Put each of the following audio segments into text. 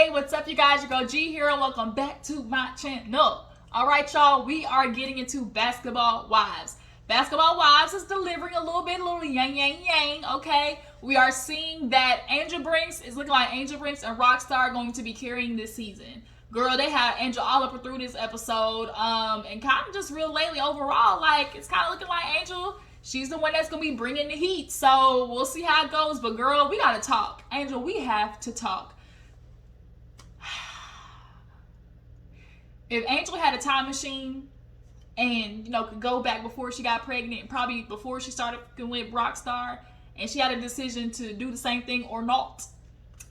Hey, what's up, you guys? Your girl G here, and welcome back to my channel. All right, y'all, we are getting into Basketball Wives. Basketball Wives is delivering a little yang, okay? We are seeing that Angel Brinks is looking like Angel Brinks and Roccstar are going to be carrying this season. Girl, they had Angel all up through this episode, and kind of just real lately overall, like, it's kind of looking like Angel, she's the one that's going to be bringing the heat, so we'll see how it goes. But girl, we got to talk. Angel, we have to talk. If Angel had a time machine and, could go back before she got pregnant and probably before she started with Roccstar, and she had a decision to do the same thing or not,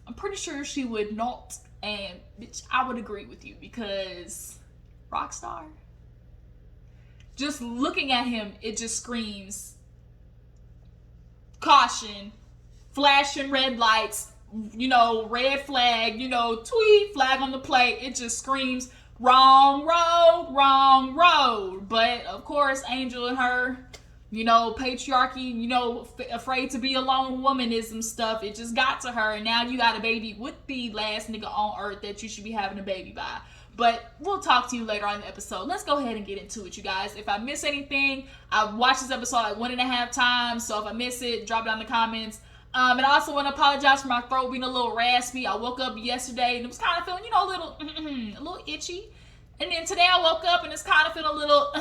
I'm pretty sure she would not. And bitch, I would agree with you, because Roccstar, just looking at him, it just screams caution, flashing red lights, red flag, tweet, flag on the plate. It just screams wrong road. But of course, Angel and her, patriarchy, afraid to be a lone womanism stuff, it just got to her. And now you got a baby with the last nigga on earth that you should be having a baby by. But we'll talk to you later on in the episode. Let's go ahead and get into it, you guys. If I miss anything, I've watched this episode like 1.5 times, so if I miss it, drop it down in the comments. And I also want to apologize for my throat being a little raspy. I woke up yesterday and it was kind of feeling, a little itchy. And then today I woke up and it's kind of feeling a little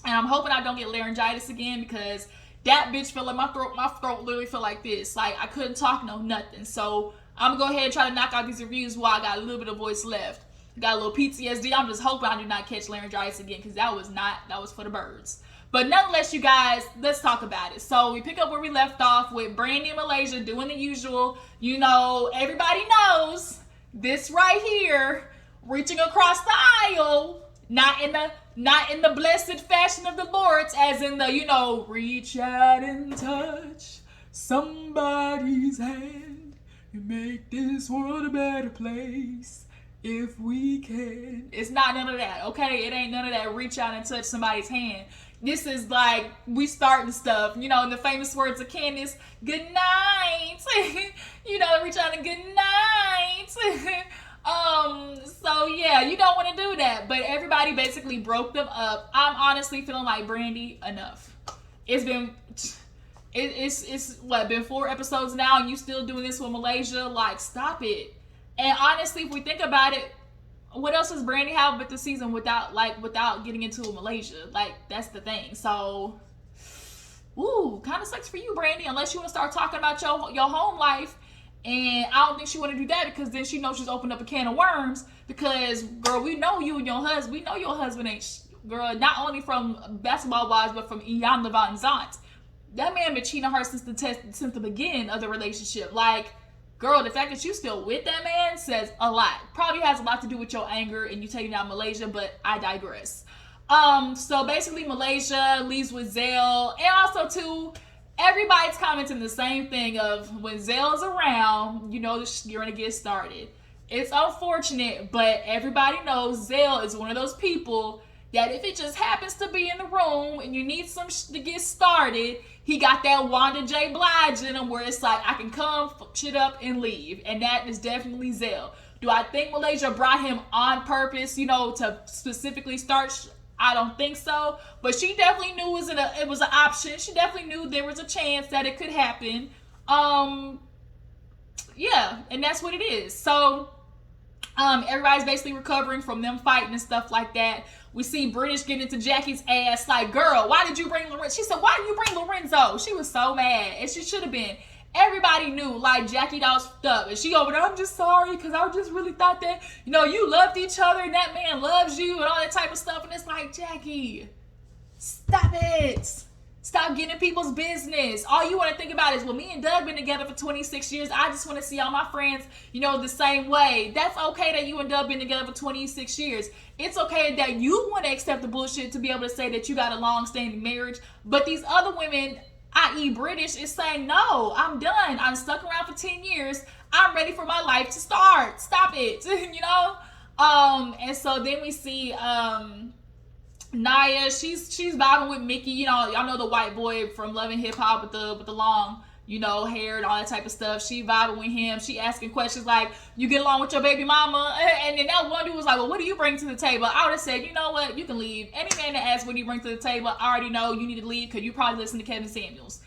and I'm hoping I don't get laryngitis again, because that bitch felt like my throat literally felt like this. Like I couldn't talk, nothing. So I'm gonna go ahead and try to knock out these reviews while I got a little bit of voice left. Got a little PTSD. I'm just hoping I do not catch laryngitis again, because that was for the birds. But nonetheless, you guys, let's talk about it. So we pick up where we left off with Brandy and Malaysia doing the usual. Everybody knows this right here, reaching across the aisle, not in the blessed fashion of the Lord's, as in the, reach out and touch somebody's hand and make this world a better place if we can. It's not none of that, okay? It ain't none of that reach out and touch somebody's hand. This is like, we starting stuff, in the famous words of Candace, good night. Reach out and good night. So yeah, you don't want to do that. But everybody basically broke them up. I'm honestly feeling like, Brandy, enough. It's been 4 episodes now, and you still doing this with Malaysia? Like, stop it. And honestly, if we think about it, what else does Brandy have with the season without getting into Malaysia? Like, that's the thing. So, kind of sucks for you, Brandy, unless you want to start talking about your home life. And I don't think she want to do that, because then she knows she's opened up a can of worms. Because, girl, we know you and your husband. We know your husband ain't, girl, not only from Basketball Wives, but from Ian Levant and Zant. That man been cheating on her since the beginning of the relationship. Like, girl, the fact that you still with that man says a lot. Probably has a lot to do with your anger and you taking out Malaysia, but I digress. So basically Malaysia leaves with Zale, and also too, everybody's commenting the same thing of, when Zale's around, you're gonna get started. It's unfortunate, but everybody knows Zale is one of those people that if it just happens to be in the room and you need some to get started, he got that Wanda J. Blige in him, where it's like, I can come, fuck shit up, and leave. And that is definitely Zale. Do I think Malaysia brought him on purpose, to specifically start? I don't think so. But she definitely knew it was an option. She definitely knew there was a chance that it could happen. Yeah, and that's what it is. So, everybody's basically recovering from them fighting and stuff like that. We see Brittish getting into Jackie's ass, like, girl, why did you bring Lorenzo? She said, why did you bring Lorenzo? She was so mad, and she should have been. Everybody knew, like, Jackie was up, and she over there, I'm just sorry, because I just really thought that, you loved each other, and that man loves you, and all that type of stuff. And it's like, Jackie, stop it. Stop getting in people's business. All you want to think about is, well, me and Doug been together for 26 years. I just want to see all my friends, the same way. That's okay that you and Doug been together for 26 years. It's okay that you want to accept the bullshit to be able to say that you got a long-standing marriage. But these other women, i.e. Brittish, is saying, no, I'm done. I'm stuck around for 10 years. I'm ready for my life to start. Stop it, And so then we see, Naya, she's vibing with Mickey, y'all know the white boy from Love and Hip Hop with the long hair and all that type of stuff. She vibing with him. She asking questions like, you get along with your baby mama? And then that one dude was like, well, what do you bring to the table? I would have said, you know what, you can leave. Any man that asks what do you bring to the table, I already know you need to leave because you probably listen to Kevin Samuels.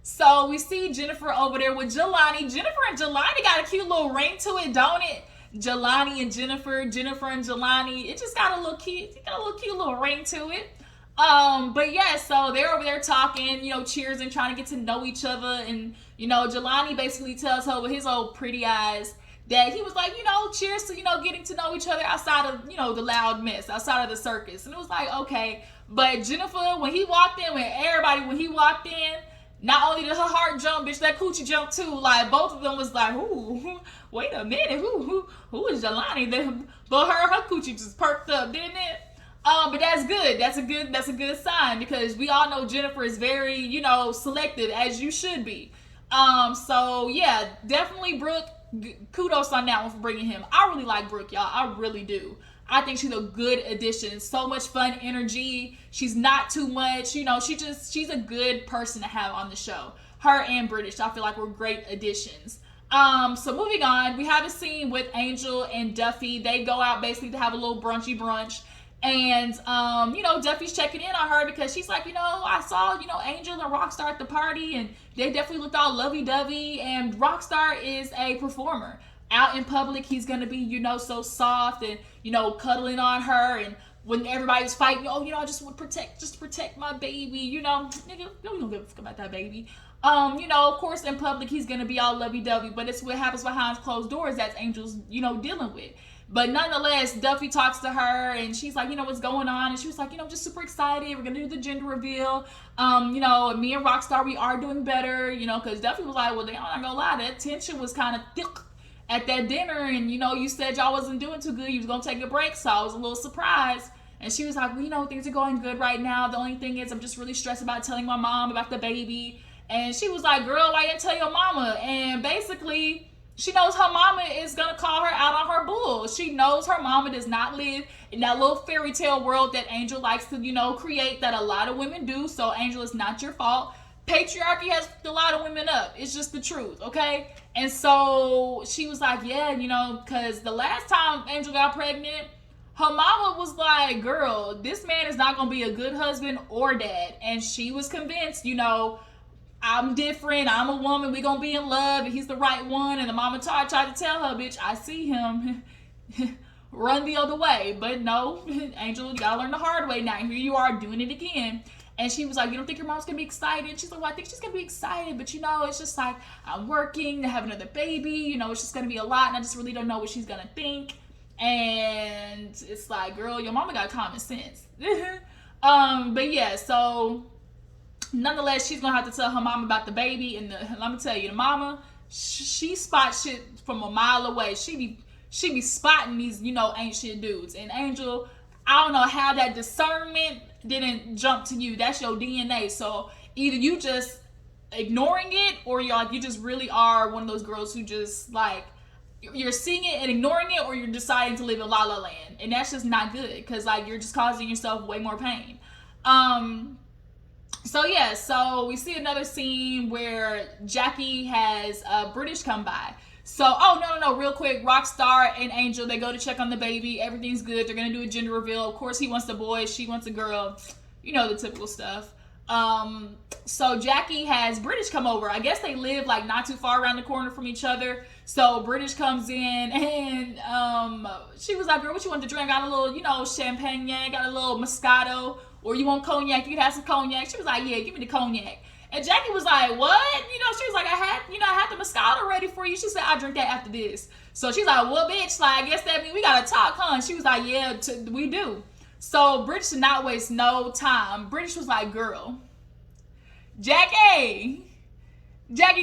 So we see Jennifer over there with Jelani. Jennifer and Jelani got a cute little ring to it, don't it? Jelani and Jennifer and Jelani. It just got a little cute, little ring to it. But yeah, so they're over there talking, cheers and trying to get to know each other. And, Jelani basically tells her with his old pretty eyes that he was like, cheers to, getting to know each other outside of, the loud mess, outside of the circus. And it was like, okay. But Jennifer, when he walked in, not only did her heart jump, bitch, that coochie jumped too. Like, both of them was like, ooh, wait a minute, who is Jelani? But her coochie just perked up, didn't it? But that's good. That's a good sign because we all know Jennifer is very, selective, as you should be. So yeah, definitely Brooke, kudos on that one for bringing him. I really like Brooke, y'all. I really do. I think she's a good addition. So much fun energy. She's not too much, she's a good person to have on the show. Her and Brittish, I feel like, were great additions. So moving on, we have a scene with Angel and Duffy. They go out basically to have a little brunchy brunch. And, Duffy's checking in on her because she's like, I saw, Angel and Roccstar at the party and they definitely looked all lovey-dovey. And Roccstar is a performer. Out in public, he's going to be, so soft and, cuddling on her. And when everybody's fighting, I just want to protect my baby, nigga, don't give a fuck about that baby. Of course, in public, he's going to be all lovey-dovey, but it's what happens behind closed doors that's Angel's, dealing with. But nonetheless, Duffy talks to her and she's like, what's going on? And she was like, just super excited. We're going to do the gender reveal. Me and Roccstar, we are doing better, because Duffy was like, well, I'm not going to lie, that tension was kind of thick at that dinner. And, you said y'all wasn't doing too good. You was going to take a break. So I was a little surprised. And she was like, well, things are going good right now. The only thing is I'm just really stressed about telling my mom about the baby. And she was like, girl, why you didn't tell your mama? And basically, she knows her mama is going to call her out on her bull. She knows her mama does not live in that little fairy tale world that Angel likes to, create, that a lot of women do. So, Angel, it's not your fault. Patriarchy has fucked a lot of women up. It's just the truth, okay? And so, she was like, yeah, because the last time Angel got pregnant, her mama was like, girl, this man is not going to be a good husband or dad. And she was convinced, I'm different, I'm a woman, we gonna be in love, and he's the right one. And the mama tried to tell her, bitch, I see him. Run the other way. But no, Angel, you gotta learn the hard way now. Here you are doing it again. And she was like, you don't think your mom's gonna be excited? She's like, well, I think she's gonna be excited, but it's just like, I'm working to have another baby, it's just gonna be a lot, and I just really don't know what she's gonna think. And it's like, girl, your mama got common sense. But yeah, so nonetheless, she's gonna have to tell her mama about the baby. And let me tell you, the mama, she spots shit from a mile away. She be spotting these, ain't shit dudes. And Angel, I don't know how that discernment didn't jump to you. That's your DNA. So either you just ignoring it, or you're like, you just really are one of those girls who just like, you're seeing it and ignoring it, or you're deciding to live in La La Land. And that's just not good, because like, you're just causing yourself way more pain. So yeah, so we see another scene where Jackie has Brittish come by. So, no, real quick, Roccstar and Angel, they go to check on the baby. Everything's good. They're going to do a gender reveal. Of course, he wants a boy. She wants a girl. The typical stuff. So Jackie has Brittish come over. I guess they live like not too far around the corner from each other. So Brittish comes in and she was like, girl, what you want to drink? Got a little, champagne, got a little Moscato. Or you want cognac? You can have some cognac. She was like, yeah, give me the cognac. And Jackie was like, what? She was like, I had the Moscato ready for you. She said, I'll drink that after this. So she's like, well, bitch, like, I guess that means we got to talk, huh? And she was like, yeah, we do. So Brittish did not waste no time. Brittish was like, girl, Jackie, stay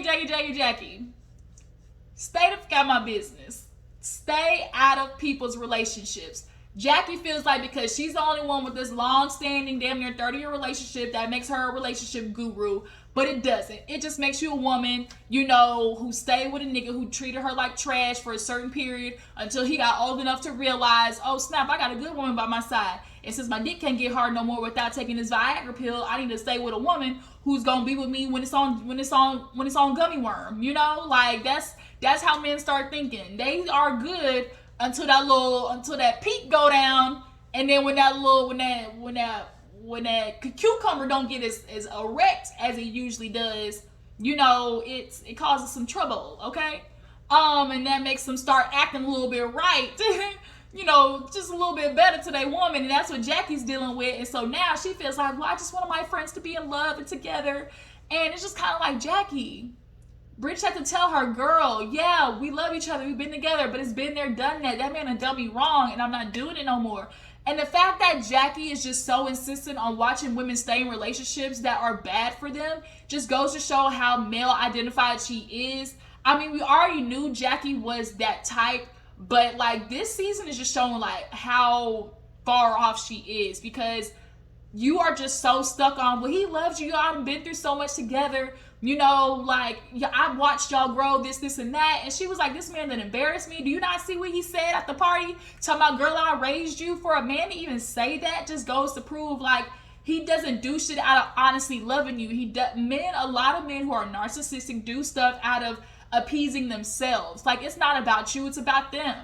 the fuck out of my business. Stay out of people's relationships. Jackie feels like because she's the only one with this long-standing, damn near 30-year relationship that makes her a relationship guru, but it doesn't. It just makes you a woman, you know, who stayed with a nigga who treated her like trash for a certain period until he got old enough to realize, oh snap, I got a good woman by my side. And since my dick can't get hard no more without taking this Viagra pill, I need to stay with a woman who's gonna be with me when it's on gummy worm. You know, like that's how men start thinking. They are good until that peak go down, and then when that cucumber don't get as erect as it usually does, you know, it causes some trouble, okay? And that makes them start acting a little bit right, you know, just a little bit better to their woman, and that's what Jackie's dealing with. And so now she feels like, well, I just want my friends to be in love and together, and it's just kind of like, Jackie, Brittish had to tell her, girl, yeah, we love each other, we've been together, but it's been there, done that. That man done me wrong, and I'm not doing it no more. And the fact that Jackie is just so insistent on watching women stay in relationships that are bad for them just goes to show how male identified she is. I mean, we already knew Jackie was that type, but like this season is just showing like how far off she is, because you are just so stuck on, well, he loves you, y'all have been through so much together, you know, like, yeah, I watched y'all grow, this and that. And she was like, this man that embarrassed me. Do you not see what he said at the party? Talking about, girl, I raised you. For a man to even say that just goes to prove, like, he doesn't do shit out of honestly loving you. A lot of men who are narcissistic do stuff out of appeasing themselves. Like, it's not about you, it's about them.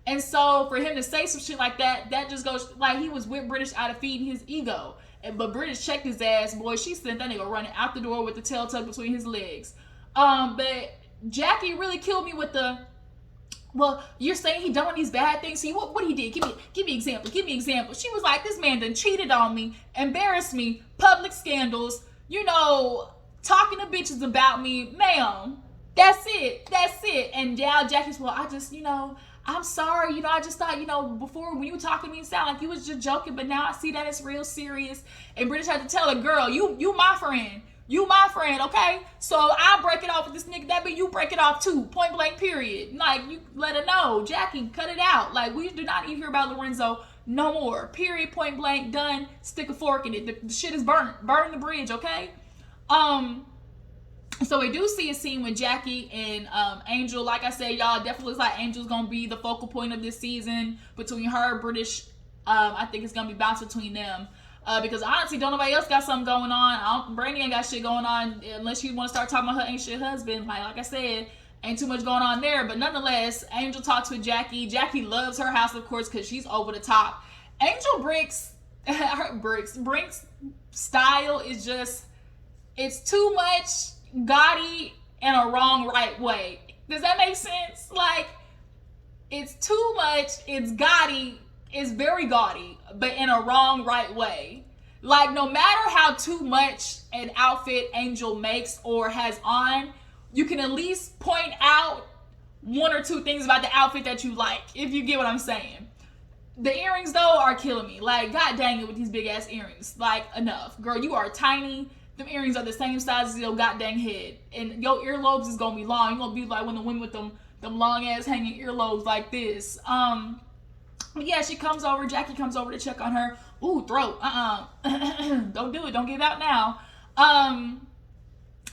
And so for him to say some shit like that, that just goes, like, he was with Brittish out of feeding his ego. But Brittish checked his ass, boy. She sent that nigga running out the door with the tail tucked between his legs. But Jackie really killed me with the, well, you're saying he done these bad things. See, what he did? Give me example. Give me example. She was like, this man done cheated on me, embarrassed me, public scandals, you know, talking to bitches about me. Ma'am, that's it. And now Jackie's, well, I just, you know, I'm sorry, you know, I just thought, you know, before when you were talking to me, it sounded like you was just joking, but now I see that it's real serious. And Brittish had to tell her, girl, you my friend. You my friend, okay? So I'll break it off with this nigga, that but you break it off too. Point blank, period. Like, you let her know. Jackie, cut it out. Like, we do not even hear about Lorenzo no more. Period, point blank, done. Stick a fork in it. The shit is burnt. Burn the bridge, okay? So we do see a scene with Jackie and Angel. Like I said, y'all, definitely looks like Angel's gonna be the focal point of this season between her, Brittish. I think it's gonna be bounced between them. Because honestly, don't nobody else got something going on. Brandy ain't got shit going on unless you want to start talking about her ain't shit husband. Like I said, ain't too much going on there. But nonetheless, Angel talks with Jackie. Jackie loves her house, of course, because she's over the top. Angel Brink's style is just, it's too much gaudy in a wrong right way. Does that make sense? Like, it's too much, it's gaudy, it's very gaudy, but in a wrong right way. Like, no matter how too much an outfit Angel makes or has on, you can at least point out one or two things about the outfit that you like, if you get what I'm saying. The earrings, though, are killing me. Like, god dang it with these big ass earrings. Like, enough. Girl, you are tiny. Them earrings are the same size as your goddamn head. And your earlobes is gonna be long. You're gonna be like one of the women with them long ass hanging earlobes like this. But yeah, she comes over, Jackie comes over to check on her. Ooh, throat. Don't do it. Don't give out now.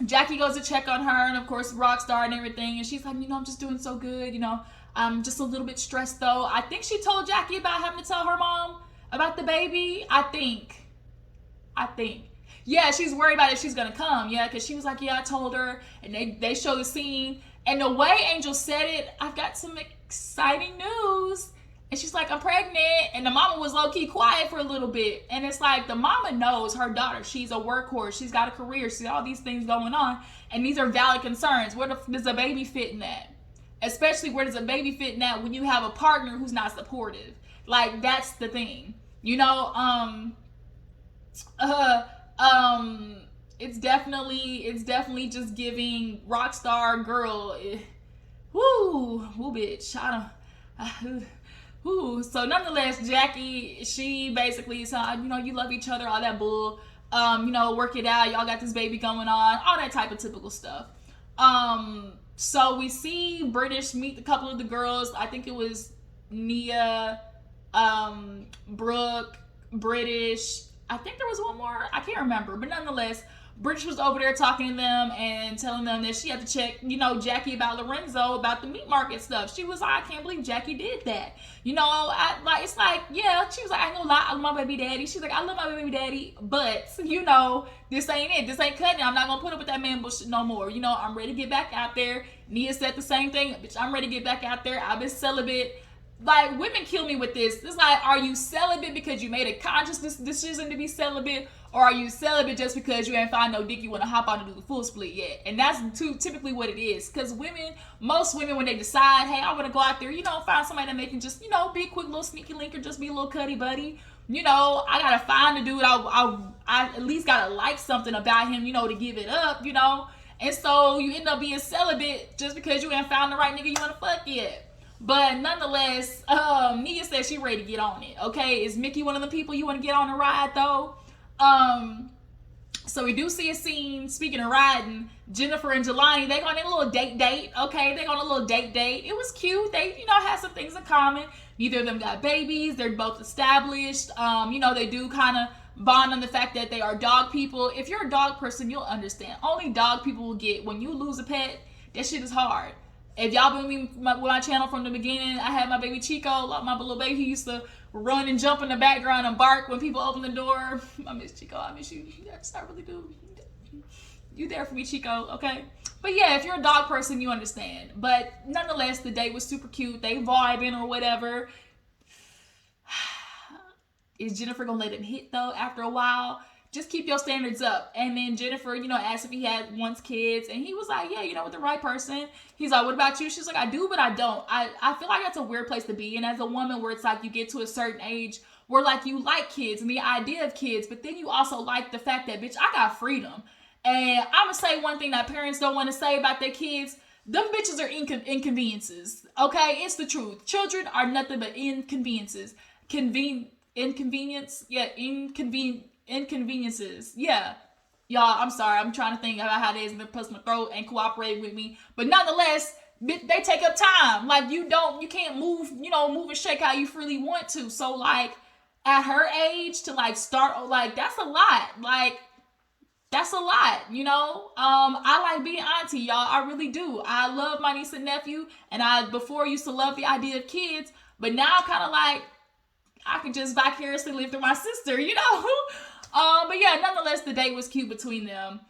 Jackie goes to check on her, and of course, Roccstar and everything. And she's like, you know, I'm just doing so good. You know, I'm just a little bit stressed though. I think she told Jackie about having to tell her mom about the baby. I think. Yeah, she's worried about if she's gonna come. Yeah, because she was like, yeah, I told her. And they show the scene. And the way Angel said it, I've got some exciting news. And she's like, I'm pregnant. And the mama was low-key quiet for a little bit. And it's like, the mama knows her daughter. She's a workhorse. She's got a career. She's got all these things going on. And these are valid concerns. Where does a baby fit in that? Especially where does a baby fit in that when you have a partner who's not supportive? Like, that's the thing. You know, it's definitely just giving Roccstar girl. Woo, bitch. So nonetheless, Jackie, she basically said, you know, you love each other, all that bull. You know, work it out. Y'all got this baby going on, all that type of typical stuff. So we see Brittish meet a couple of the girls. I think it was Nia, Brooke, Brittish. I think there was one more. I can't remember. But nonetheless, Brittish was over there talking to them and telling them that she had to check, Jackie about Lorenzo, about the meat market stuff. She was like, I can't believe Jackie did that. It's like, yeah, she was like, I ain't gonna lie, I love my baby daddy. She's like, I love my baby daddy, but, this ain't it. This ain't cutting it. I'm not gonna put up with that man bullshit no more. I'm ready to get back out there. Nia said the same thing. Bitch, I'm ready to get back out there. I've been celibate. Like, women kill me with this. It's like, are you celibate because you made a conscious decision to be celibate? Or are you celibate just because you ain't find no dick you want to hop on and do the full split yet? And that's typically what it is. Because most women, when they decide, hey, I want to go out there, find somebody that they can just, be a quick little sneaky link or just be a little cuddy buddy. I got to find a dude. I at least got to like something about him, to give it up, And so you end up being celibate just because you ain't found the right nigga you want to fuck yet. But nonetheless, Nia said she ready to get on it. Okay, is Mickey one of the people you want to get on a ride though? So we do see a scene, speaking of riding, Jennifer and Jelani, they on a little date, okay? They on a little date. It was cute. They, had some things in common. Neither of them got babies. They're both established. They do kind of bond on the fact that they are dog people. If you're a dog person, you'll understand. Only dog people will get when you lose a pet, that shit is hard. If y'all been with my channel from the beginning, I had my baby Chico, my little baby. He used to run and jump in the background and bark when people open the door. I miss Chico. I miss you. Yes, I really do. You there for me, Chico, okay? But yeah, if you're a dog person, you understand. But nonetheless, the date was super cute. They vibing or whatever. Is Jennifer gonna let him hit though after a while? Just keep your standards up. And then Jennifer, asked if he wants kids. And he was like, yeah, with the right person. He's like, what about you? She's like, I do, but I don't. I feel like that's a weird place to be. And as a woman where it's like you get to a certain age where like you like kids and the idea of kids, but then you also like the fact that, bitch, I got freedom. And I'm going to say one thing that parents don't want to say about their kids. Them bitches are inconveniences. Okay? It's the truth. Children are nothing but inconveniences. Inconveniences. Yeah. Y'all, I'm sorry. I'm trying to think about how it is in the plus my throat and cooperate with me. But nonetheless, they take up time. Like, you can't move and shake how you freely want to. So, like, at her age to, like, start, like, that's a lot. Like, that's a lot, I like being auntie, y'all. I really do. I love my niece and nephew. And I, before, used to love the idea of kids. But now, kind of like, I could just vicariously live through my sister, But yeah, nonetheless, the date was cute between them.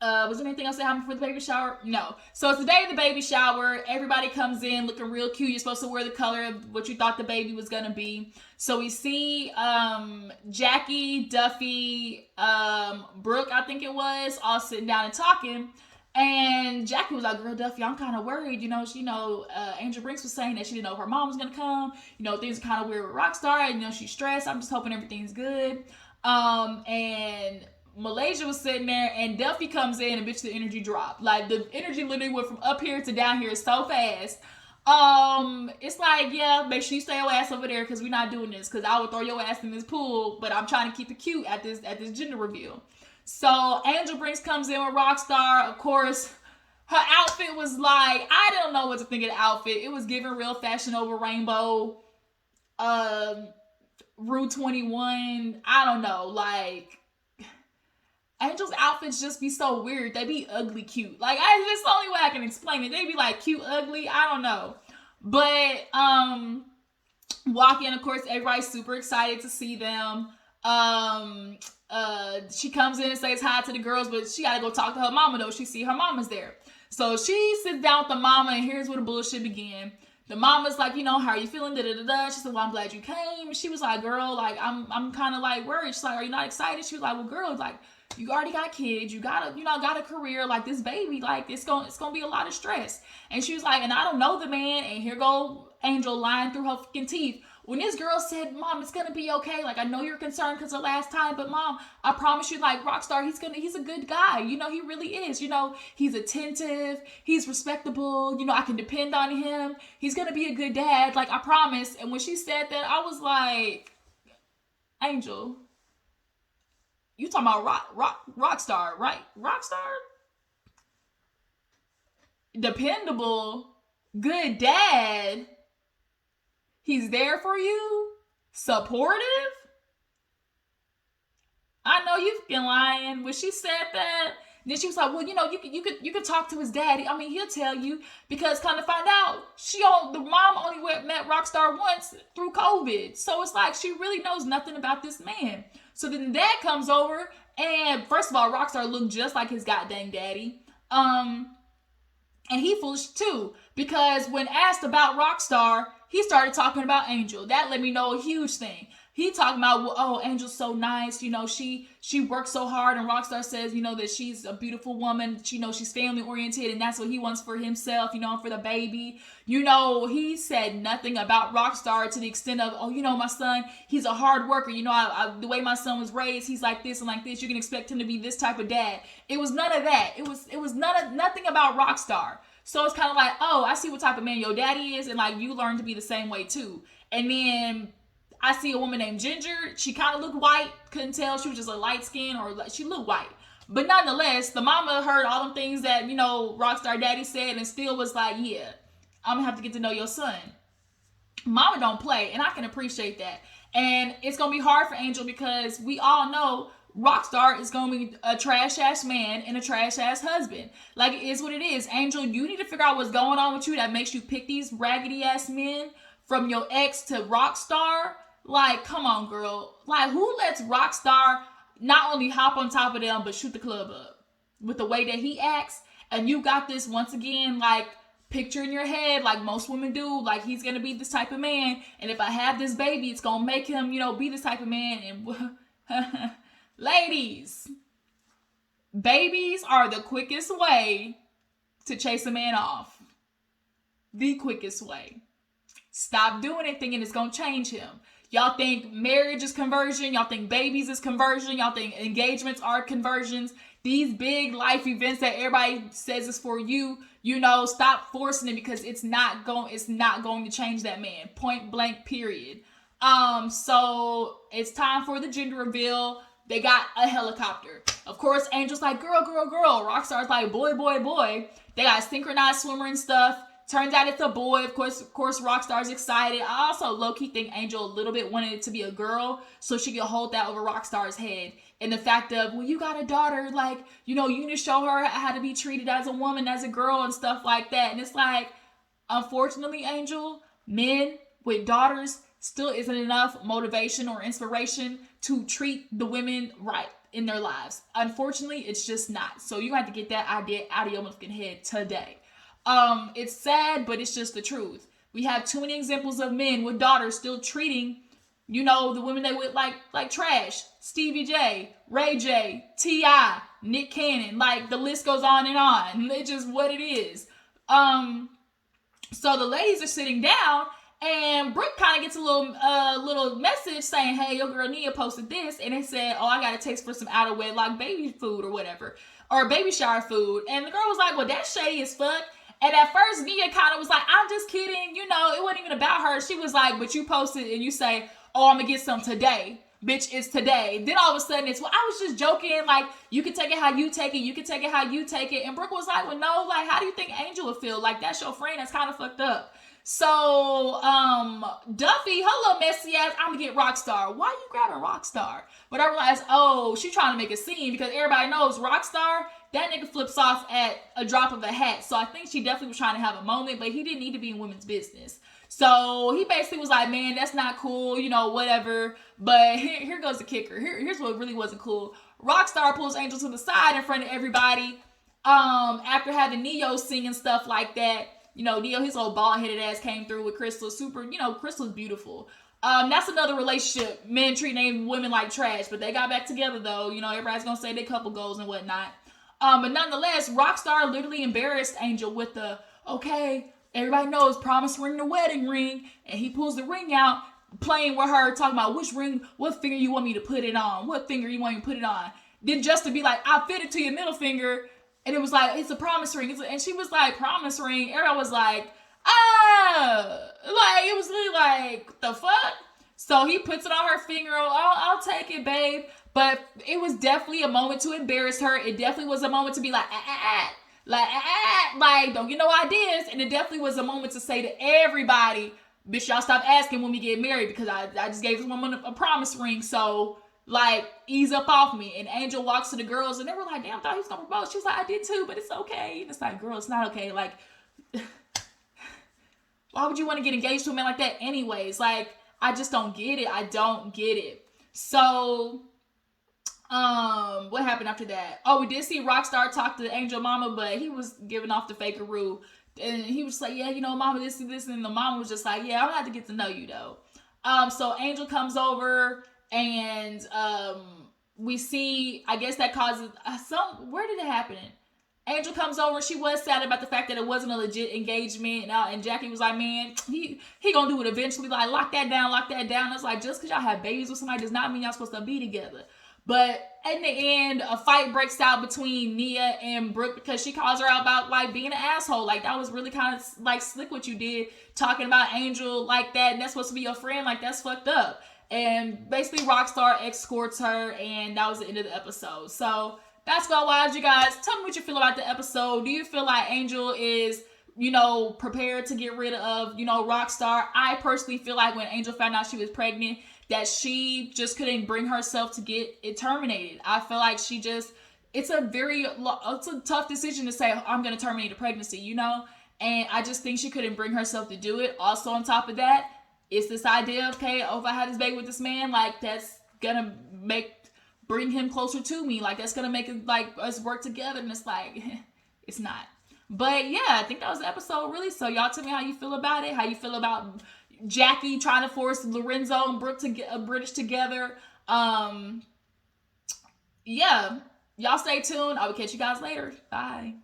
Was there anything else that happened for the baby shower? No. So it's the day of the baby shower. Everybody comes in looking real cute. You're supposed to wear the color of what you thought the baby was gonna be. So we see Jackie, Duffy, Brooke, I think it was, all sitting down and talking. And Jackie was like, girl, Duffy, I'm kind of worried. Angel Brinks was saying that she didn't know if her mom was going to come. Things are kind of weird with Roccstar. She's stressed. I'm just hoping everything's good. And Malaysia was sitting there, and Duffy comes in, and bitch, the energy dropped. Like, the energy literally went from up here to down here so fast. It's like, yeah, make sure you stay your ass over there, because we're not doing this, because I would throw your ass in this pool, but I'm trying to keep it cute at this gender reveal. So Angel Brinks comes in with Roccstar. Of course, her outfit was like, I don't know what to think of the outfit. It was giving real Fashion Over Rainbow, Rue 21. I don't know, like, Angel's outfits just be so weird. They be ugly cute. Like, that's the only way I can explain it. They be like cute, ugly. I don't know. But walk in, of course, everybody's super excited to see them. She comes in and says hi to the girls, but she gotta go talk to her mama though. She see her mama's there. So she sits down with the mama, and here's where the bullshit began. The mama's like, how are you feeling? She said, well, I'm glad you came. She was like, girl, like, I'm kind of like worried. She's like, are you not excited? She was like, well, girl, like, you already got kids, you got a career, like, this baby, like, it's gonna be a lot of stress. And she was like, and I don't know the man. And here go Angel lying through her fucking teeth. When this girl said, Mom, it's gonna be okay. Like, I know you're concerned because the last time, but Mom, I promise you, like, Roccstar, he's a good guy. He really is. He's attentive. He's respectable. I can depend on him. He's gonna be a good dad. Like, I promise. And when she said that, I was like, Angel, you talking about Roccstar, right? Roccstar? Dependable, good dad. He's there for you, supportive. I know you fucking lying. When she said that, then she was like, well, you could talk to his daddy. I mean, he'll tell you, because kind of find out the mom only met Roccstar once through COVID. So it's like she really knows nothing about this man. So then the dad comes over, and first of all, Roccstar looked just like his goddamn daddy. And he foolish too, because when asked about Roccstar, he started talking about Angel. That let me know a huge thing. He talking about, well, oh, Angel's so nice. She works so hard, and Roccstar says, that she's a beautiful woman. She's family oriented, and that's what he wants for himself, for the baby. He said nothing about Roccstar to the extent of, oh, my son, he's a hard worker. The way my son was raised, he's like this and like this. You can expect him to be this type of dad. It was none of that. It was nothing about Roccstar. So it's kind of like, oh, I see what type of man your daddy is, and like you learn to be the same way too. And then I see a woman named Ginger. She kind of looked white. Couldn't tell. She was just a light skin, or she looked white. But nonetheless, the mama heard all them things that, Roccstar daddy said, and still was like, yeah, I'm going to have to get to know your son. Mama don't play, and I can appreciate that. And it's going to be hard for Angel, because we all know Roccstar is going to be a trash-ass man and a trash-ass husband. Like, it is what it is. Angel, you need to figure out what's going on with you that makes you pick these raggedy-ass men from your ex to Roccstar. Like, come on, girl. Like, who lets Roccstar not only hop on top of them, but shoot the club up with the way that he acts? And you got this, once again, like, picture in your head, like most women do, like, he's going to be this type of man. And if I have this baby, it's going to make him, be this type of man. And ladies, babies are the quickest way to chase a man off. The quickest way. Stop doing it thinking it's going to change him. Y'all think marriage is conversion. Y'all think babies is conversion. Y'all think engagements are conversions. These big life events that everybody says is for you, stop forcing it, because it's not going to change that man. Point blank, period. So it's time for the gender reveal. They got a helicopter. Of course, Angel's like, girl, girl, girl. Rockstar's like, boy, boy, boy. They got a synchronized swimmer and stuff. Turns out it's a boy. Of course, Rockstar's excited. I also low-key think Angel a little bit wanted it to be a girl, so she could hold that over Rockstar's head. And the fact of, well, you got a daughter, like, you need to show her how to be treated as a woman, as a girl, and stuff like that. And it's like, unfortunately, Angel, men with daughters still isn't enough motivation or inspiration to treat the women right in their lives. Unfortunately, it's just not. So you have to get that idea out of your fucking head today. It's sad, but it's just the truth. We have too many examples of men with daughters still treating, the women they with like trash. Stevie J, Ray J, T.I., Nick Cannon, like the list goes on and on. It's just what it is. So the ladies are sitting down, and Brooke kind of gets a little message saying, hey, your girl Nia posted this, and it said, oh, I got a text for some out of wedlock baby food or whatever, or baby shower food. And the girl was like, well, that's shady as fuck. And at first, Nia kind of was like, I'm just kidding. It wasn't even about her. She was like, but you posted and you say, oh, I'm going to get some today. Bitch, it's today. Then all of a sudden it's, well, I was just joking. Like, you can take it how you take it. You can take it how you take it. And Brooke was like, well, no, like, how do you think Angel would feel? Like, that's your friend. That's kind of fucked up. So, Duffy, her little messy ass, I'm gonna get Roccstar. Why you grabbing Roccstar? But I realized, oh, she trying to make a scene, because everybody knows Roccstar, that nigga flips off at a drop of a hat. So I think she definitely was trying to have a moment, but he didn't need to be in women's business. So he basically was like, man, that's not cool, whatever. But here goes the kicker. Here's what really wasn't cool. Roccstar pulls Angel to the side in front of everybody. After having Neo sing and stuff like that. Neo, his old bald-headed ass came through with Crystal. Super, Crystal's beautiful. That's another relationship. Men treating women like trash. But they got back together, though. Everybody's going to say their couple goals and whatnot. But nonetheless, Roccstar literally embarrassed Angel with the, okay, everybody knows promise ring the wedding ring. And he pulls the ring out, playing with her, talking about which ring, what finger you want me to put it on. What finger you want me to put it on. Then just to be like, I fit it to your middle finger. And it was like, it's a promise ring. And she was like, promise ring. Everyone was like, like, it was really like, the fuck? So he puts it on her finger. Oh, I'll take it, babe. But it was definitely a moment to embarrass her. It definitely was a moment to be like, like, don't get no ideas. And it definitely was a moment to say to everybody, bitch, y'all stop asking when we get married, because I just gave this woman a promise ring. So like, ease up off me. And Angel walks to the girls, and they were like, damn, I thought he was gonna propose. She was like, I did too, but it's okay. And it's like, girl, it's not okay. Like, why would you want to get engaged to a man like that anyways? Like, I just don't get it. I don't get it. So, what happened after that? Oh, we did see Roccstar talk to Angel Mama, but he was giving off the fakeroo. And he was like, yeah, you know, Mama, this and this. And the mama was just like, yeah, I'll have to get to know you, though. So Angel comes over, and we see, I guess that causes where did it happen? Angel comes over. She was sad about the fact that it wasn't a legit engagement. And Jackie was like, man, he gonna do it eventually. Like, lock that down, lock that down. It's like, just because y'all have babies with somebody does not mean y'all supposed to be together. But in the end, a fight breaks out between Nia and Brooke because she calls her out about, like, being an asshole. Like, that was really kind of, like, slick what you did, talking about Angel like that, and that's supposed to be your friend. Like, that's fucked up. And basically, Roccstar escorts her, and that was the end of the episode. So, Basketball Wives, you guys, tell me what you feel about the episode. Do you feel like Angel is, you know, prepared to get rid of, you know, Roccstar? I personally feel like when Angel found out she was pregnant, that she just couldn't bring herself to get it terminated. I feel like she just, it's a tough decision to say, I'm going to terminate a pregnancy, you know? And I just think she couldn't bring herself to do it. Also, on top of that, it's this idea of, okay, oh, if I had this baby with this man, like, that's going to bring him closer to me. Like, that's going to make it, like, us work together. And it's like, it's not. But, yeah, I think that was the episode, really. So, y'all tell me how you feel about it. How you feel about Jackie trying to force Lorenzo and Brooke to get British together. Yeah. Y'all stay tuned. I will catch you guys later. Bye.